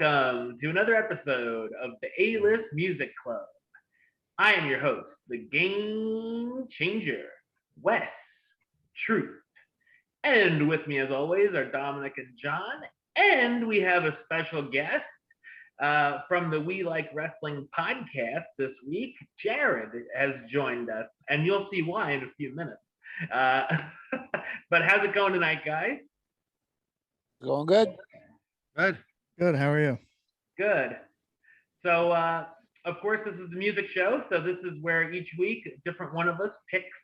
Welcome to another episode of the A-List Music Club. I am your host, the game changer, Wes Truth. And with me, as always, are Dominic and John. And we have a special guest from the We Like Wrestling podcast this week. Jarod has joined us, and you'll see why in a few minutes. But how's it going tonight, guys? Going good. Good. How are you? Good. So, of course, this is the music show. So this is where each week, a different one of us picks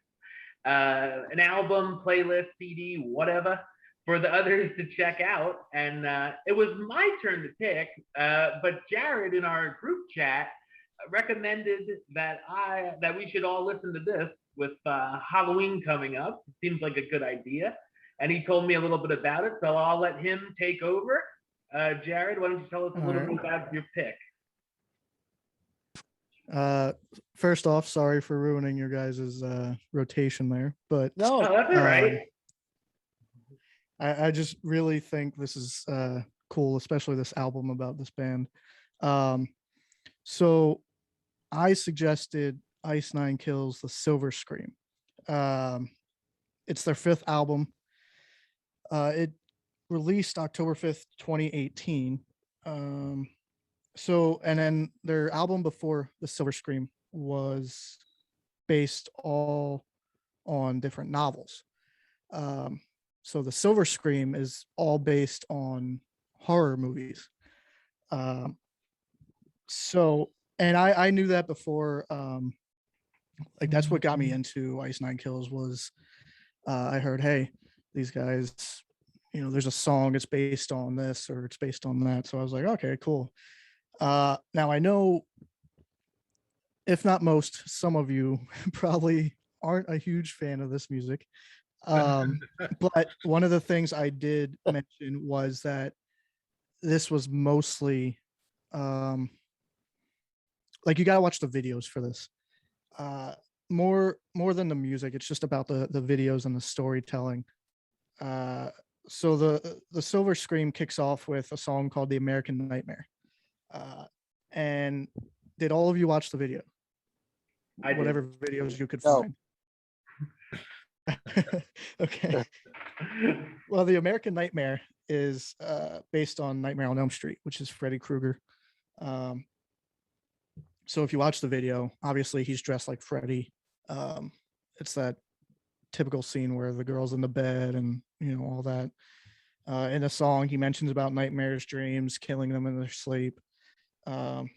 an album, playlist, CD, whatever, for the others to check out. And it was my turn to pick, but Jarod in our group chat recommended that we should all listen to this with Halloween coming up. It seems like a good idea. And he told me a little bit about it, so I'll let him take over. Jarod, why don't you tell us a little bit about your pick? First off, sorry for ruining your guys' rotation there, but no, that's all right. I just really think this is cool, especially this album about this band. So I suggested Ice Nine Kills The Silver Scream. It's their fifth album. It released October 5th, 2018. And then their album before The Silver Scream was based all on different novels. So The Silver Scream is all based on horror movies. And I knew that before. Like that's what got me into Ice Nine Kills was I heard, hey, these guys, there's a song, it's based on this or it's based on that. So I was like, okay, cool. Now I know, if not most, some of you probably aren't a huge fan of this music. But one of the things I did mention was that this was mostly like you gotta watch the videos for this. More than the music, it's just about the videos and the storytelling. So the Silver Scream kicks off with a song called The American Nightmare. And did all of you watch the video? Whatever videos you could find. Okay. Well, The American Nightmare is based on Nightmare on Elm Street, which is Freddy Krueger. So if you watch the video, obviously he's dressed like Freddy. It's that typical scene where the girl's in the bed and all that. In a song, he mentions about nightmares, dreams, killing them in their sleep. Song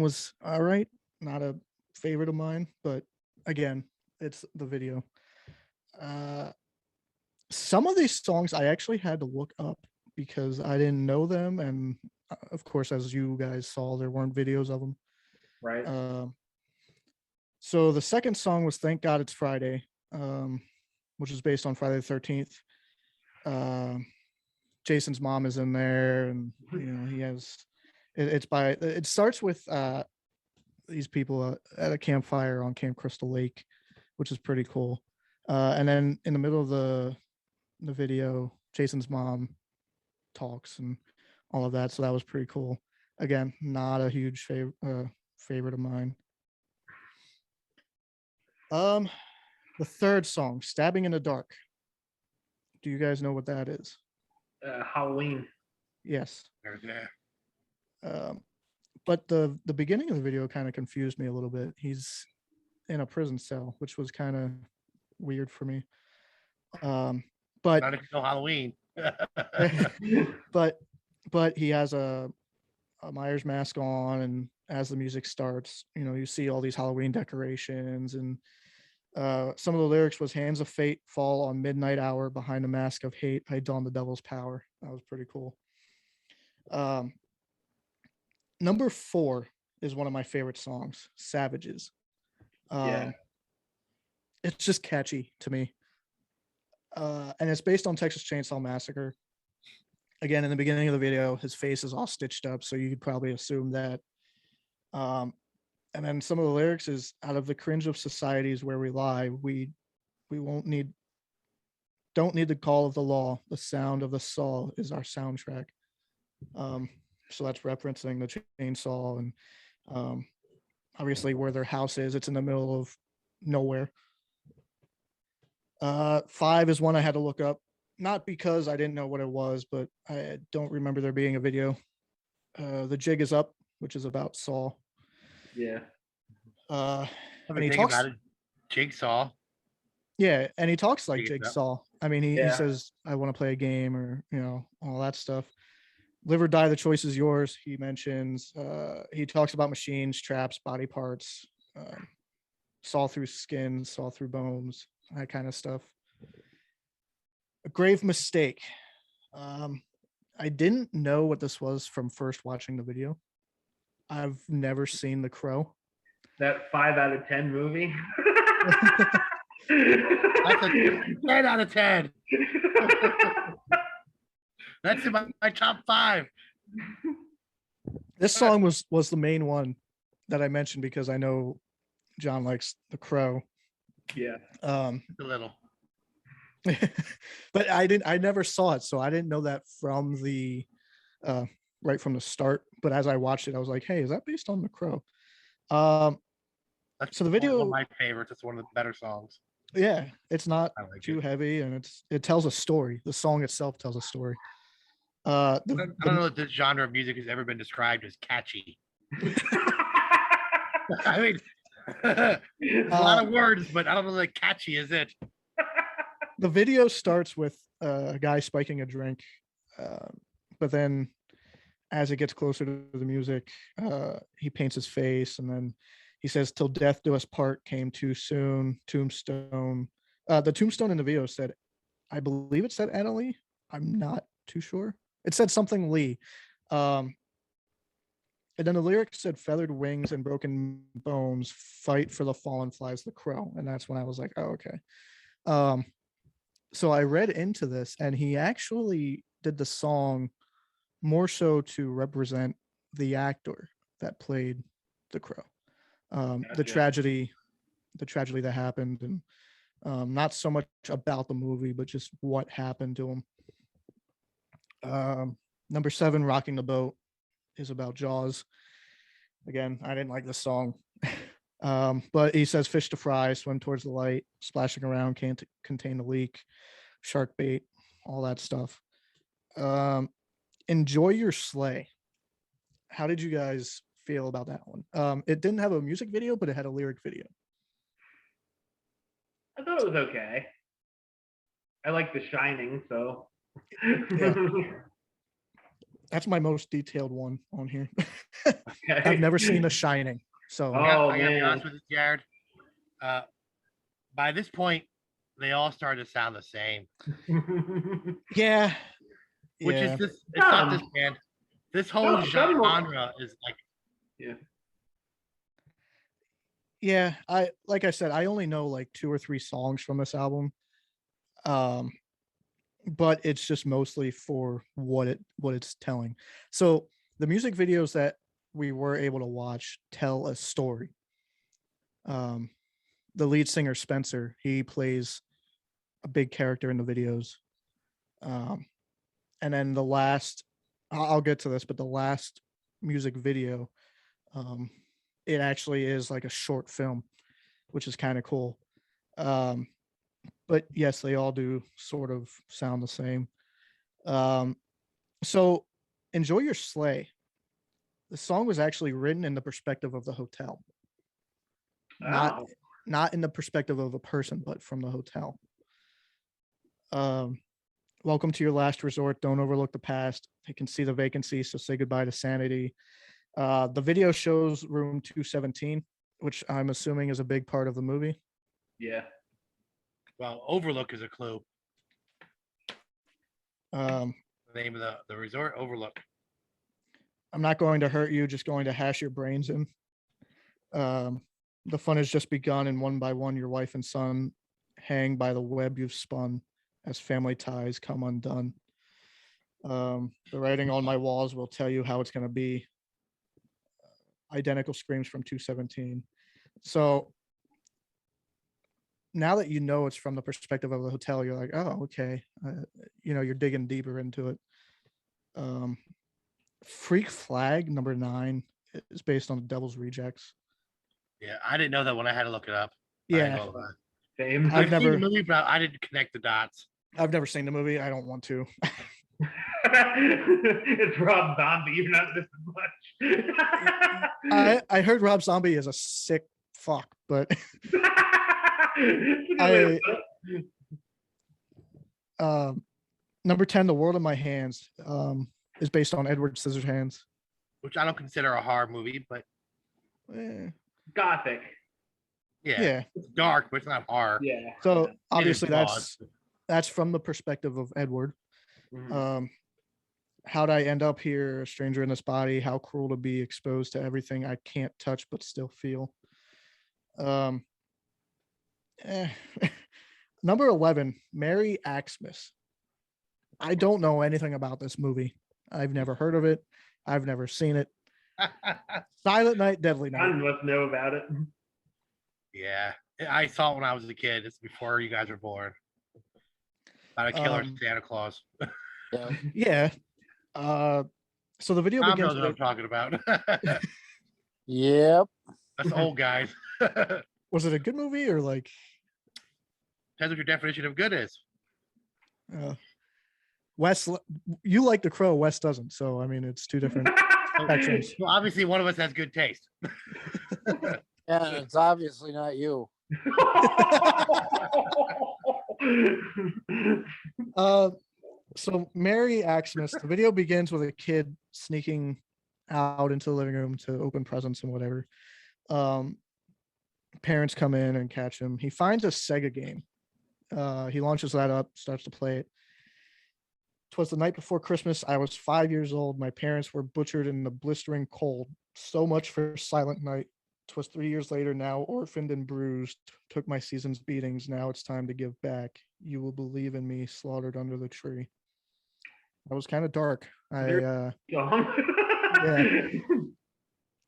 was all right, not a favorite of mine, but again, it's the video. Some of these songs I actually had to look up because I didn't know them, and of course, as you guys saw, there weren't videos of them. Right. So the second song was "Thank God It's Friday," which is based on Friday the 13th. Jason's mom is in there, and he has. It starts with these people at a campfire on Camp Crystal Lake, which is pretty cool. And then in the middle of the video, Jason's mom talks and all of that, so that was pretty cool. Again, not a huge favorite of mine. The third song, "Stabbing in the Dark." Do you guys know what that is? Halloween. Yes. But the beginning of the video kind of confused me a little bit. He's in a prison cell, which was kind of weird for me. But not until Halloween. but he has a Myers mask on, and as the music starts, you see all these Halloween decorations, and some of the lyrics was "Hands of fate fall on midnight hour, behind a mask of hate I don the devil's power." That was pretty cool. Number 4 is one of my favorite songs, "Savages." It's just catchy to me. And it's based on Texas Chainsaw Massacre. Again, in the beginning of the video, his face is all stitched up, so you could probably assume that. And then some of the lyrics is, "Out of the cringe of societies where we lie, we don't need the call of the law. The sound of the saw is our soundtrack." So that's referencing the chainsaw and obviously where their house is. It's in the middle of nowhere. 5 is one I had to look up, not because I didn't know what it was, but I don't remember there being a video. The Jig is Up, which is about Saw. Yeah. And he talks about it. Jigsaw. Yeah, and he talks like Jig is Up. Jigsaw. I mean, he Yeah. says, "I want to play a game," or all that stuff. Live or die, the choice is yours. He mentions. He talks about machines, traps, body parts, saw through skin, saw through bones, that kind of stuff. A grave mistake. I didn't know what this was from first watching the video. I've never seen The Crow. That 5 out of 10 movie. That's a 10 out of 10. That's in my top 5. This song was the main one that I mentioned because I know John likes The Crow. Yeah. A little. But I never saw it, so I didn't know that from the right from the start. But as I watched it, I was like, hey, is that based on The Crow? That's So the video, one of my favorites. It's one of the better songs. yeah, it's not I like too it. heavy, and it tells a story. The song itself tells a story. I don't know if this genre of music has ever been described as catchy. I mean, a lot of words, but I don't know that catchy is it. The video starts with a guy spiking a drink, but then as it gets closer to the music, he paints his face, and then he says, "Till death do us part came too soon." Tombstone. The tombstone in the video said, I believe it said Anna Lee. I'm not too sure. It said something Lee. And then the lyrics said, "Feathered wings and broken bones, fight for the fallen flies the crow." And that's when I was like, oh, okay. So I read into this, and he actually did the song more so to represent the actor that played the crow. The Gotcha. tragedy that happened, and not so much about the movie, but just what happened to him. Number 7, "Rocking the Boat," is about Jaws. Again, I didn't like this song. But he says, "Fish to fry, swim towards the light, splashing around, can't contain the leak, shark bait," all that stuff. "Enjoy Your Sleigh." How did you guys feel about that one? It didn't have a music video, but it had a lyric video. I thought it was okay. I like The Shining, so. Yeah. That's my most detailed one on here. Okay. I've never seen The Shining, so Oh, I gotta be man. honest with you, Jarod. By this point, they all started to sound the same. yeah. Which Yeah. is this? It's not this band. This whole Some genre is like. Yeah. Yeah, like I said, I only know like 2 or 3 songs from this album. But it's just mostly for what it's telling. So the music videos that we were able to watch tell a story. The lead singer Spencer, he plays a big character in the videos. And then the last, I'll get to this, but the last music video, it actually is like a short film, which is kind of cool. But yes, they all do sort of sound the same. So "Enjoy Your Sleigh." The song was actually written in the perspective of the hotel, not Wow. not in the perspective of a person, but from the hotel. "Welcome to your last resort. Don't overlook the past. You can see the vacancy, so say goodbye to sanity." The video shows room 217, which I'm assuming is a big part of the movie. Yeah. Well, Overlook is a clue. The name of the resort, Overlook. "I'm not going to hurt you, just going to hash your brains in." "The fun has just begun, and one by one, your wife and son hang by the web you've spun as family ties come undone. The writing on my walls will tell you how it's going to be." Identical screams from 217. So now that you know it's from the perspective of the hotel, you're like, oh, okay. You're digging deeper into it. Freak Flag #9 is based on The Devil's Rejects. Yeah, I didn't know that when I had to look it up. Yeah, Same. I've I've seen the never movie, but I didn't connect the dots. seen the movie. I don't want to. It's Rob Zombie. You're not missing much. I heard Rob Zombie is a sick fuck, but number 10, The World in My Hands, is based on Edward Scissorhands. Which I don't consider a horror movie, but Gothic. Yeah. It's dark, but it's not horror. Yeah. So obviously Pause. that's from the perspective of Edward. Mhm. How'd I end up here, a stranger in this body? How cruel to be exposed to everything I can't touch but still feel. Number 11, Merry Xmas. I don't know anything about this movie. I've never heard of it. I've never seen it. Silent Night, Deadly Night. None of us know about it. Yeah, I saw it when I was a kid. It's before you guys were born. About a killer Santa Claus. Yeah. So the video Tom begins knows what I'm talking about. Yep. That's old guys. Was it a good movie or like? Depends what your definition of good is. Wes, you like The Crow, Wes doesn't. So I mean, it's two different spectrums. Well, obviously, one of us has good taste. Yeah, it's obviously not you. So Merry Xmas. The video begins with a kid sneaking out into the living room to open presents and whatever. Parents come in and catch him. He finds a Sega game. He launches that up, starts to play it. 'Twas the night before Christmas. I was 5 years old. My parents were butchered in the blistering cold. So much for Silent Night. 'Twas 3 years later, now orphaned and bruised. Took my season's beatings. Now it's time to give back. You will believe in me, slaughtered under the tree. That was kind of dark. Yeah.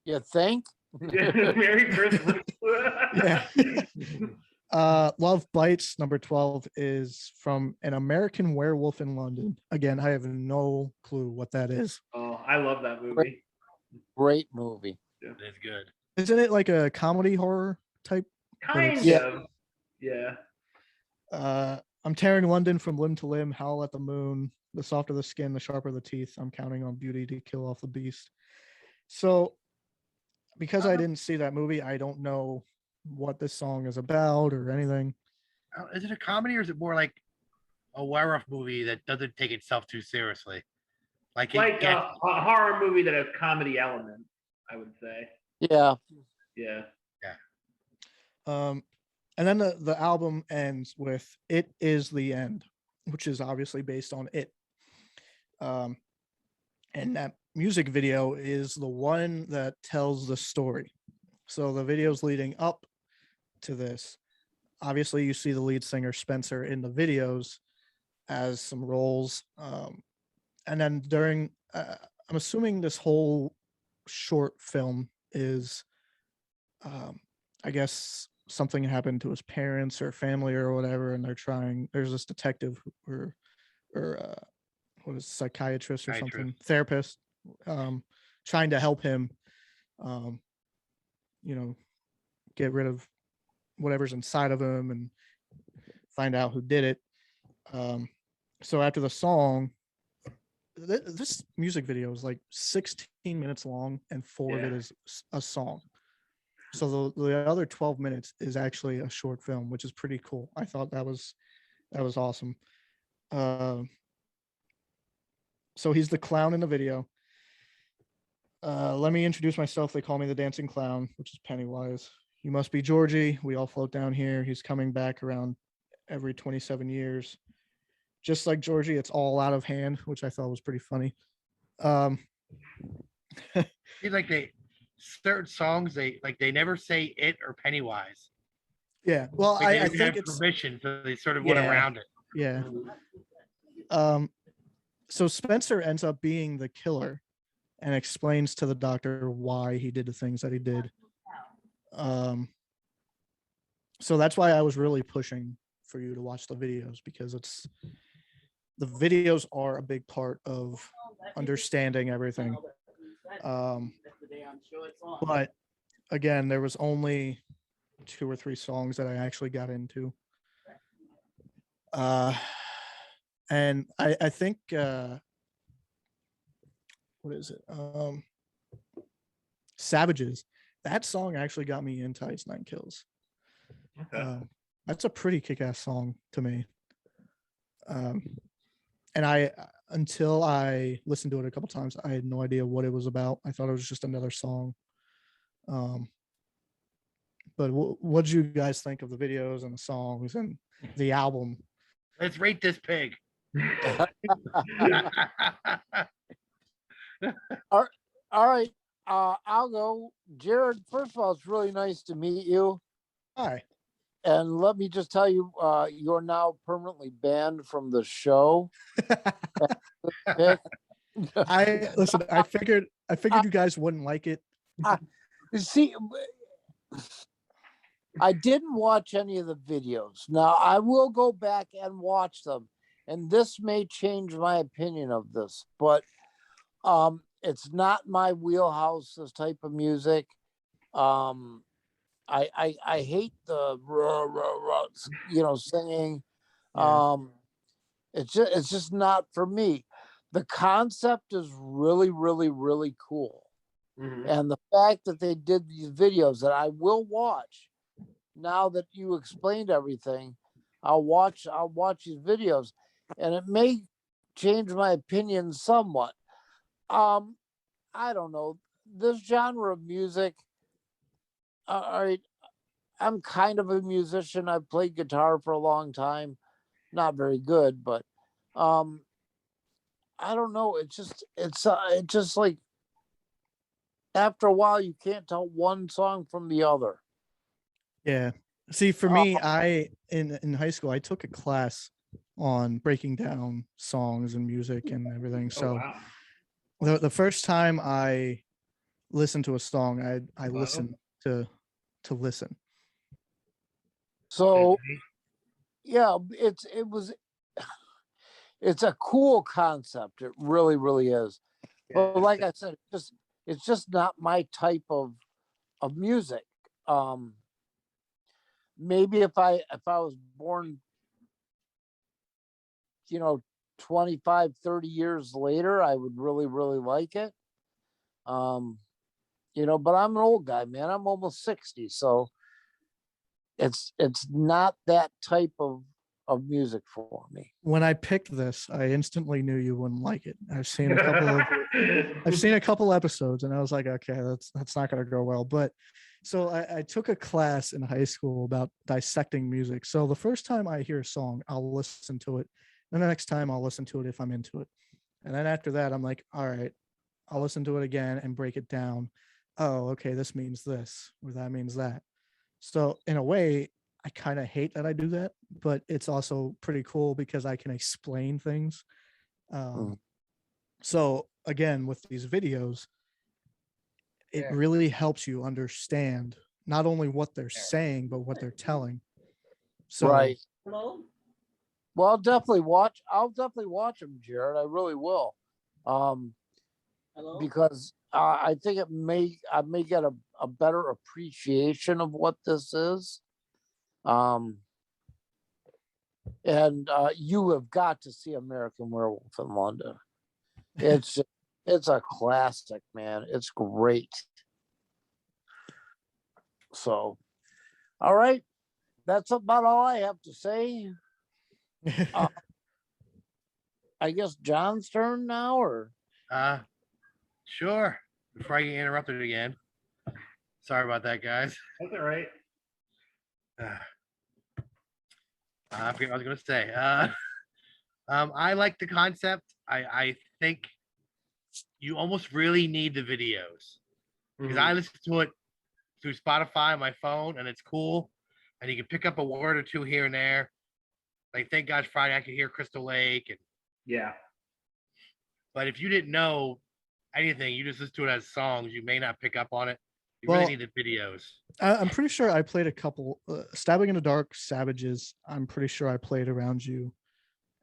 You think? Merry Christmas. Yeah. Love Bites, number 12, is from An American Werewolf in London. Again, I have no clue what that is. Oh, I love that movie. Great movie. It is good. Isn't it like a comedy horror type? Kind Yeah. of. Yeah. I'm tearing London from limb to limb, howl at the moon. The softer the skin, the sharper the teeth. I'm counting on beauty to kill off the beast. So, because I didn't see that movie, I don't know what this song is about or anything. Is it a comedy or is it more like a werewolf movie that doesn't take itself too seriously? Like a horror movie that has comedy elements, I would say. Yeah. Yeah. And then the album ends with It Is the End, which is obviously based on It. And that music video is the one that tells the story. So the videos leading up to this, obviously you see the lead singer Spencer in the videos as some roles. And then during, I'm assuming this whole short film is, I guess, something happened to his parents or family or whatever, and there's this detective or what is it, psychiatrist or something, therapist, trying to help him, get rid of whatever's inside of him and find out who did it. So after the song, this music video is like 16 minutes long and 4 of it is a song. So the other 12 minutes is actually a short film, which is pretty cool. I thought that was awesome. So he's the clown in the video. Let me introduce myself. They call me the dancing clown, which is Pennywise. You must be Georgie. We all float down here. He's coming back around every 27 years. Just like Georgie, it's all out of hand, which I thought was pretty funny. It's like certain songs they never say it or Pennywise. Yeah, well, Like I think it's permission, so they sort of went around it. Yeah. So Spencer ends up being the killer and explains to the doctor why he did the things that he did. So that's why I was really pushing for you to watch the videos, because the videos are a big part of understanding everything. But again, there was only 2 or 3 songs that I actually got into. And I think what is it? Savages. That song actually got me into Ice Nine Kills. Okay. That's a pretty kick-ass song to me. And until I listened to it a couple times, I had no idea what it was about. I thought it was just another song. But what did you guys think of the videos and the songs and the album? Let's rate this pig. All right. I'll go. Jarod, first of all, it's really nice to meet you. Hi. And let me just tell you, you're now permanently banned from the show. I figured you guys wouldn't like it. See, I didn't watch any of the videos. Now I will go back and watch them, and this may change my opinion of this, but it's not my wheelhouse, this type of music. I hate the singing. Yeah. It's just not for me. The concept is really, really, really cool. Mhm. And the fact that they did these videos that I will watch, now that you explained everything, I'll watch these videos, and it may change my opinion somewhat. I don't know. This genre of music, all right, I'm kind of a musician. I've played guitar for a long time. Not very good, but I don't know. It's just like after a while you can't tell one song from the other. Yeah. See, for me, in high school, I took a class on breaking down songs and music and everything. Oh, So wow. the first time I listened to a song, I Hello? listened to listen. So yeah, it's a cool concept. It really, really is. But like I said, it's just not my type of music. Maybe if I was born, 25, 30 years later, I would really, really like it. But I'm an old guy, man. I'm almost 60, so it's not that type of music for me. When I picked this, I instantly knew you wouldn't like it. I've seen a couple episodes, and I was like, okay, that's not going to go well. But so I took a class in high school about dissecting music. So the first time I hear a song, I'll listen to it, and the next time I'll listen to it if I'm into it. And then after that, I'm like, all right, I'll listen to it again and break it down. Oh, okay, this means this, or that means that. So in a way, I kind of hate that I do that, but it's also pretty cool because I can explain things. So again, with these videos, it really helps you understand not only what they're saying, but what they're telling. So, right. Hello? Well, I'll definitely watch them, Jarod. I really will. Because I think I may get a better appreciation of what this is. And you have got to see American Werewolf in London. It's a classic, man. It's great. So, all right, that's about all I have to say. I guess John's turn now, or Sure. Before I get interrupted again. Sorry about that, guys. That's all right. I forget what I was going to say. I like the concept. I think you almost really need the videos because I listen to it through Spotify on my phone, and it's cool. And you can pick up a word or two here and there. Like, thank God Friday I could hear Crystal Lake. Yeah. But if you didn't know anything, you just listen to it as songs, you may not pick up on it. You really need the videos. I'm pretty sure I played a couple. Stabbing in the Dark, Savages. I'm pretty sure I played Around You.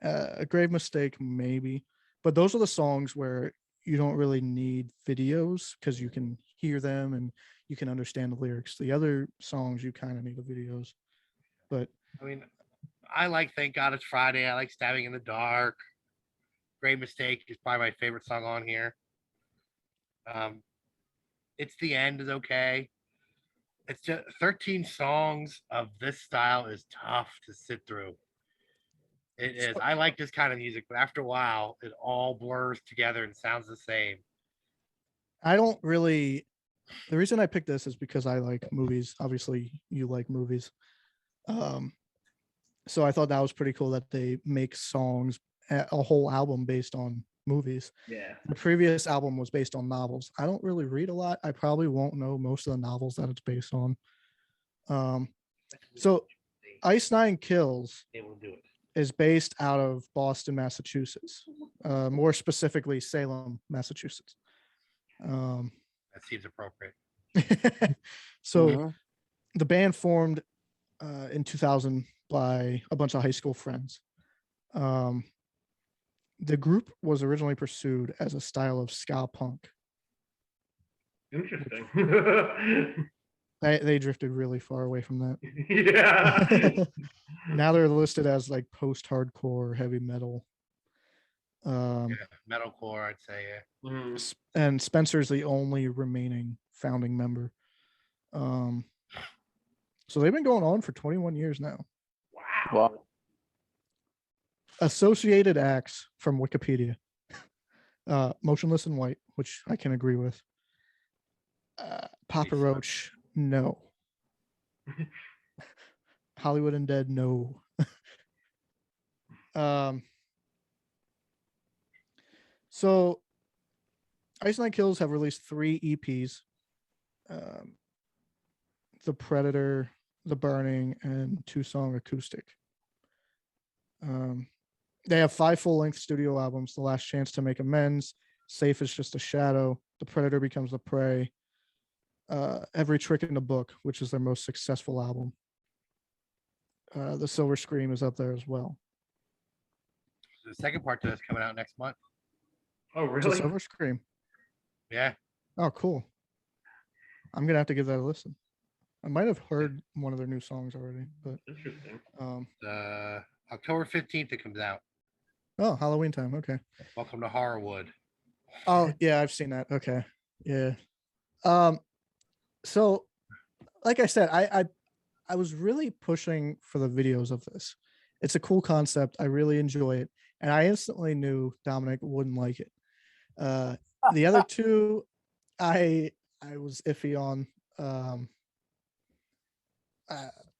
A Grave Mistake, maybe. but those are the songs where you don't really need videos because you can hear them and you can understand the lyrics. The other songs you kind of need the videos. But I mean, I like Thank God It's Friday. I like Stabbing in the Dark. Great Mistake is probably my favorite song on here. It's the End is okay. It's just 13 songs of this style is tough to sit through. It is. I like this kind of music, but after a while, it all blurs together and sounds the same. I don't really. The reason I picked this is because I like movies. Obviously, you like movies. So I thought that was pretty cool that they make songs, a whole album based on movies. Yeah. The previous album was based on novels. I don't really read a lot. I probably won't know most of the novels that it's based on. So Ice Nine Kills They will do it. is based out of Boston, Massachusetts, more specifically Salem, Massachusetts. That seems appropriate. So Mhm. the band formed in 2000 by a bunch of high school friends. The group was originally pursued as a style of ska punk. Interesting. They drifted really far away from that. Yeah. Now they're listed as like post-hardcore heavy metal. Yeah, metalcore, I'd say. Yeah. Mm. And Spencer's the only remaining founding member. So they've been going on for 21 years now. Wow. Associated acts from Wikipedia. Motionless in White, which I can agree with. Papa Roach, no. Hollywood Undead, no. So Ice Nine Kills have released 3 EPs. The Predator, The Burning, and 2-song acoustic. They have 5 full-length studio albums: The Last Chance to Make Amends, Safe is Just a Shadow, The Predator Becomes the Prey, Every Trick in the Book, which is their most successful album. The Silver Scream is up there as well. The second part to this coming out next month. Oh, It's a really? Silver Scream. Yeah. Oh, cool. I'm gonna have to give that a listen. I might have heard one of their new songs already, but Interesting. October 15th it comes out. Oh, Halloween time. Okay. Welcome to Horrorwood. Oh, yeah, I've seen that. Okay. Yeah. So like I said, I was really pushing for the videos of this. It's a cool concept. I really enjoy it. And I instantly knew Dominic wouldn't like it. The other two, I was iffy on.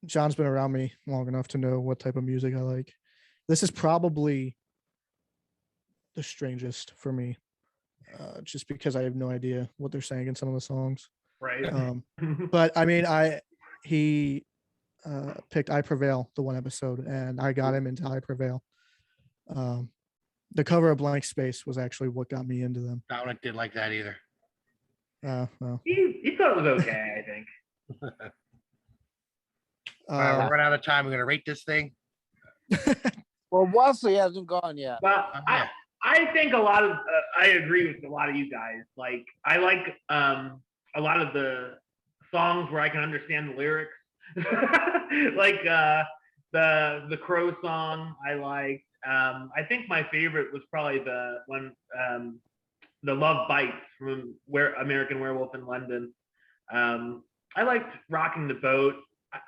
John's been around me long enough to know what type of music I like. This is probably the strangest for me, just because I have no idea what they're saying in some of the songs. Right. But I mean, he picked I Prevail, the one episode, and I got him into I Prevail. The cover of Blank Space was actually what got me into them. Dominic didn't like that either. Well. He thought it was okay, I think. All right, we're running out of time. We're gonna rate this thing. Well, Wesley hasn't gone yet. Well, I think a lot of I agree with a lot of you guys. Like I like a lot of the songs where I can understand the lyrics. Like the Crow song I liked. I think my favorite was probably the one the Love Bites from American Werewolf in London. I liked Rocking the Boat.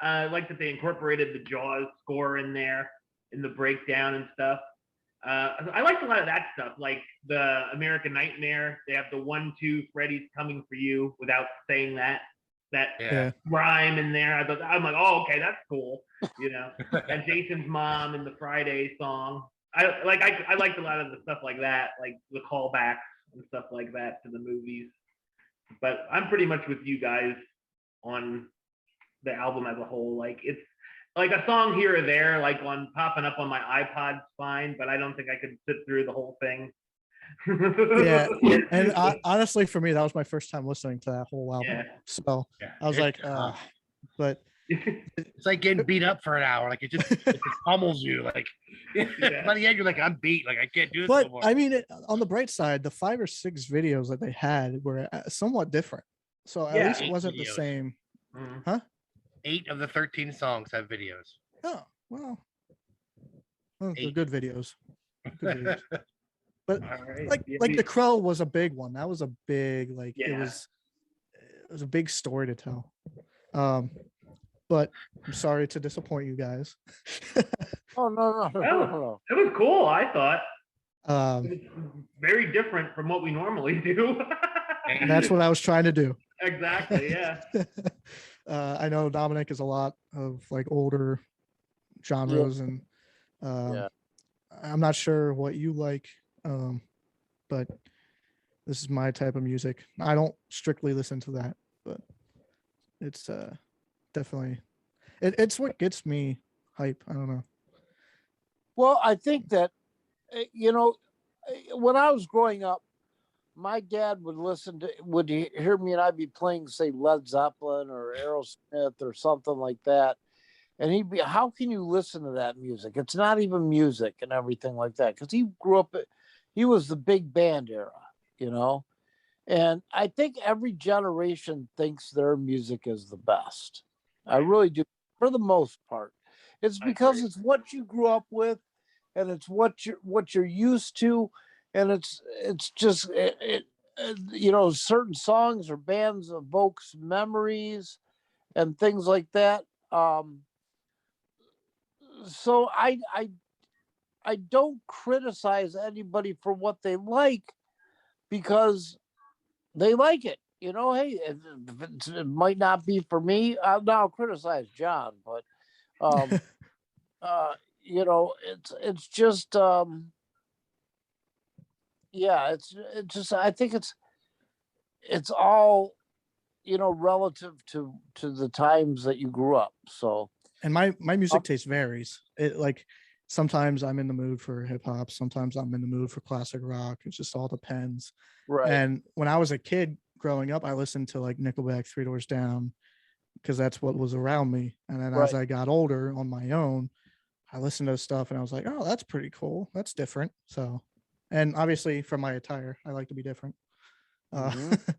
I like that they incorporated the Jaws score in there in the breakdown and stuff. I liked a lot of that stuff, like the American Nightmare. They have the 1-2 Freddy's coming for you without saying that Yeah. rhyme in there. I'm like, oh, okay, that's cool, you know. And Jason's mom in the Friday song. I liked a lot of the stuff like that, like the callbacks and stuff like that to the movies. But I'm pretty much with you guys on the album as a whole. Like it's like a song here or there, like on popping up on my iPod's fine, but I don't think I could sit through the whole thing. Yeah, and honestly, for me, that was my first time listening to that whole album. Yeah. So Yeah. I was It's like, tough. but It's like getting beat up for an hour. Like it just pummels you. Like by the end, you're like, I'm beat. Like I can't do this But no more. I mean, on the bright side, the 5 or 6 videos that they had were somewhat different. So at least it 8 wasn't the videos. same. Mhm. Huh? 8 of the 13 songs have videos. Oh, well, they're 8. good videos. Good videos. But All right. like Yeah, the Crow was a big one. That was a big it Yeah. was a big story to tell. But I'm sorry to disappoint you guys. Oh no. It was cool, I thought. Um, It was very different from what we normally do. and that's what I was trying to do. Exactly, yeah. I know Dominic is a lot of like older genres, and Yeah. I'm not sure what you like, but this is my type of music. I don't strictly listen to that, but it's definitely it's what gets me hype. I don't know. Well, I think that when I was growing up, my dad would hear me and I'd be playing, say, Led Zeppelin or Aerosmith or something like that. And he'd be, how can you listen to that music? It's not even music and everything like that. Because he grew up, he was the big band era, you know? And I think every generation thinks their music is the best. I really do, for the most part. It's because it's what you grew up with, and it's what you're used to, and it's just certain songs or bands evokes memories and things like that. So I don't criticize anybody for what they like, because they like it. Hey, it might not be for me. I'll now criticize John, but it's just yeah, it's just, I think it's all relative to the times that you grew up. So And my music taste varies. It like sometimes I'm in the mood for hip hop, sometimes I'm in the mood for classic rock. It just all depends. right. And when I was a kid growing up, I listened to like Nickelback, Three Doors Down, because that's what was around me. And then as Right. I got older on my own, I listened to stuff and I was like, oh, that's pretty cool. That's different. So, and obviously for my attire, I like to be different. Mhm.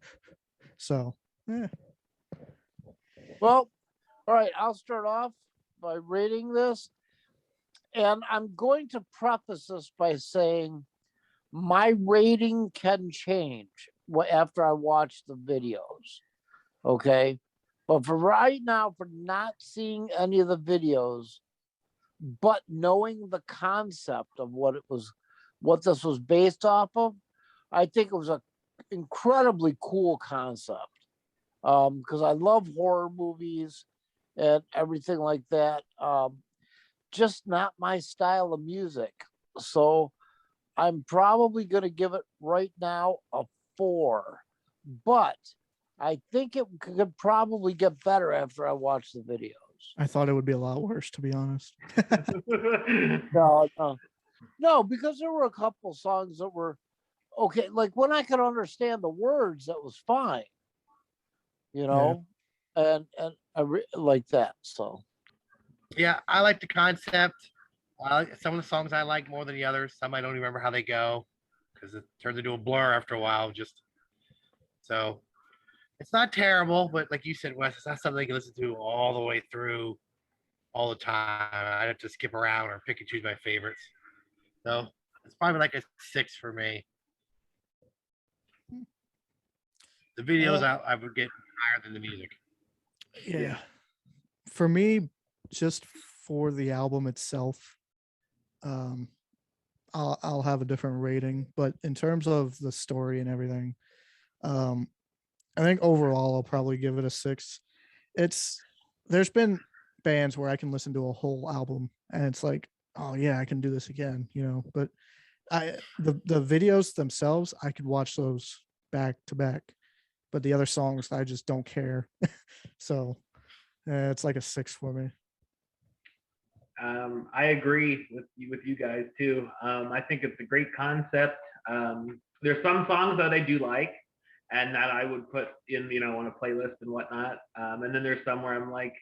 So, yeah. Well, all right, I'll start off by rating this. And I'm going to preface this by saying my rating can change after I watch the videos. Okay. But for right now, for not seeing any of the videos, but knowing the concept of what this was based off of, I think it was an incredibly cool concept. Because I love horror movies and everything like that. Just not my style of music. So I'm probably going to give it right now a 4. But I think it could probably get better after I watch the videos. I thought it would be a lot worse, to be honest. No, because there were a couple songs that were okay. Like when I could understand the words, that was fine. And like that. So Yeah, I like the concept. Some of the songs I like more than the others. Some I don't even remember how they go because it turns into a blur after a while. So it's not terrible, but like you said, Wes, it's not something I can listen to all the way through all the time. I'd have to skip around or pick and choose my favorites. So it's probably like a 6 for me. The videos I would get higher than the music. Yeah. For me, just for the album itself, I'll have a different rating. But in terms of the story and everything, I think overall I'll probably give it a 6. There's been bands where I can listen to a whole album and it's like, oh yeah, I can do this again, but the videos themselves, I could watch those back to back, but the other songs I just don't care. So it's like a 6 for me. I agree with you guys too. I think it's a great concept. There's some songs that I do like and that I would put in, on a playlist and whatnot. And then there's some where I'm like,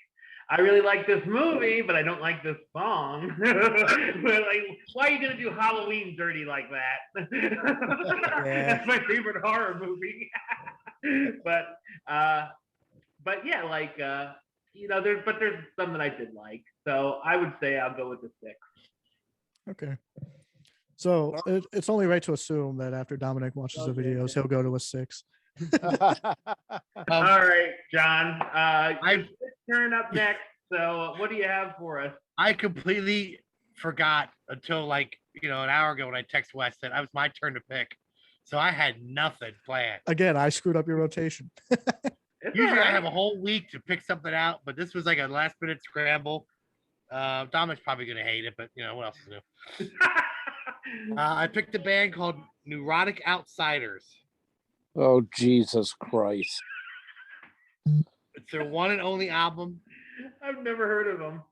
I really like this movie, but I don't like this song. But like, why are you gonna do Halloween dirty like that? Yeah. That's my favorite horror movie. but yeah, like there's some that I did like. So I would say I'll go with the 6. Okay. So it's only right to assume that after Dominic watches the videos, he'll go to a 6. All right, John. It's turn up next. So what do you have for us? I completely forgot until like an hour ago when I text Wes that it was my turn to pick. So I had nothing planned. Again, I screwed up your rotation. Usually I have a whole week to pick something out, but this was like a last minute scramble. Dominic's probably gonna hate it, but what else is new? I picked a band called Neurotic Outsiders. Oh, Jesus Christ. It's their one and only album. I've never heard of them.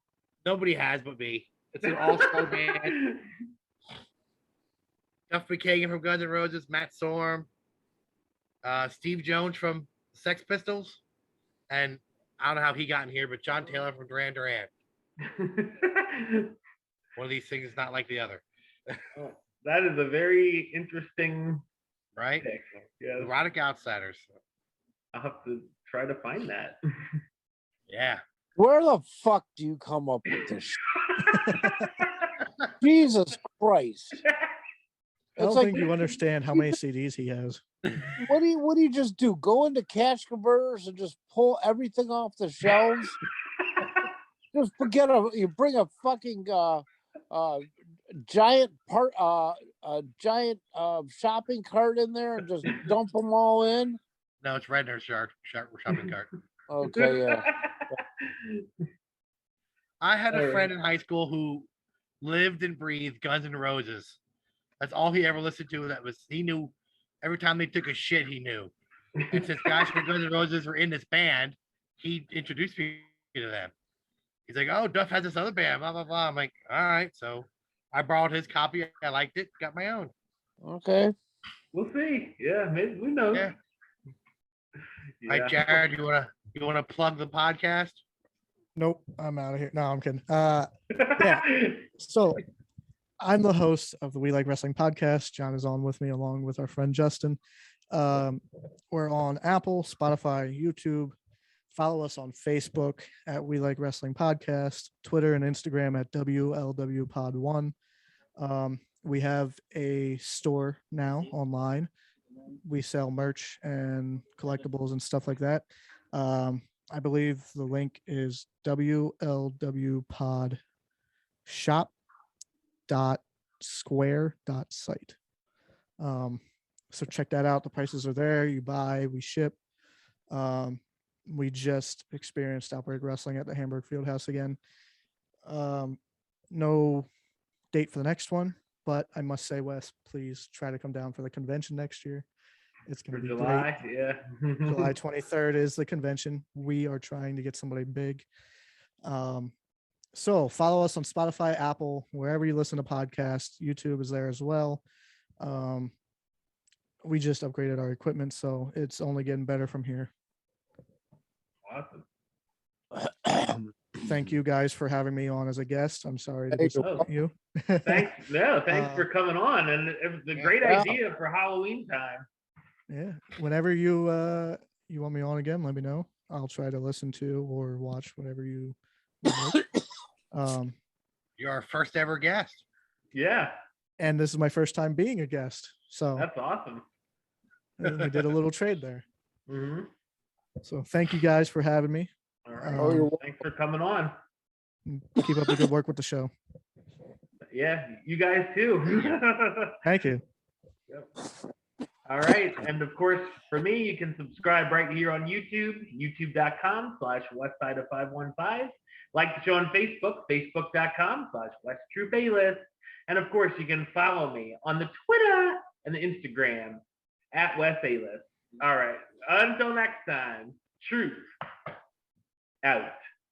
Nobody has but me. It's an all-star band. Duff McKagan from Guns N' Roses, Matt Sorum, Steve Jones from Sex Pistols, and I don't know how he got in here, but John Taylor from Duran Duran. One of these things is not like the other. That is a very interesting right pick. Yes. Erotic Outsiders. I'll have to try to find that. Yeah. Where the fuck do you come up with this Jesus Christ. I don't think you understand how many CDs he has. What do you just do? Go into cash converters and just pull everything off the shelves? Just forget you bring a fucking giant shopping cart in there and just dump them all in. No, it's Redner's shopping cart. Okay, yeah. I had a friend in high school who lived and breathed Guns N' Roses. That's all he ever listened to. He knew every time they took a shit, he knew. And since guys from Guns N' Roses were in this band, he introduced me to them. He's like, "Oh, Duff has this other band, blah blah blah." I'm like, "All right." So I borrowed his copy. I liked it. Got my own. Okay. We'll see. Yeah, maybe who knows? Yeah. All right, Jarod, you wanna plug the podcast? Nope, I'm out of here. No, I'm kidding. Yeah. So I'm the host of the We Like Wrestling podcast. John is on with me along with our friend Justin. We're on Apple, Spotify, YouTube. Follow us on Facebook at We Like Wrestling Podcast, Twitter and Instagram at WLW Pod 1. We have a store now online. We sell merch and collectibles and stuff like that. I believe the link is wlwpodshop.square.site. So check that out. The prices are there. You buy, we ship. We just experienced Outbreak Wrestling at the Hamburg Fieldhouse again. No date for the next one, but I must say, Wes, please try to come down for the convention next year. It's going to be July, great. yeah. July 23rd is the convention. We are trying to get somebody big. So follow us on Spotify, Apple, wherever you listen to podcasts. YouTube is there as well. We just upgraded our equipment, so it's only getting better from here. Awesome. Thank you guys for having me on as a guest. I'm sorry to disappoint you. Thanks for coming on, and it was a great idea for Halloween time. Yeah, whenever you want me on again, let me know. I'll try to listen to or watch whatever you like. You're our first ever guest. Yeah, and this is my first time being a guest, so that's awesome. We did a little trade there. Mm-hmm. So thank you guys for having me. All right. Thanks for coming on. Keep up the good work with the show. Yeah, you guys too. Thank you. Yep. All right. And of course, for me, you can subscribe right here on YouTube, youtube.com/westside515. Like the show on Facebook, facebook.com/WestTrueBaylist. And of course, you can follow me on the Twitter and the Instagram at WesAlist. All right. Until next time, truth out.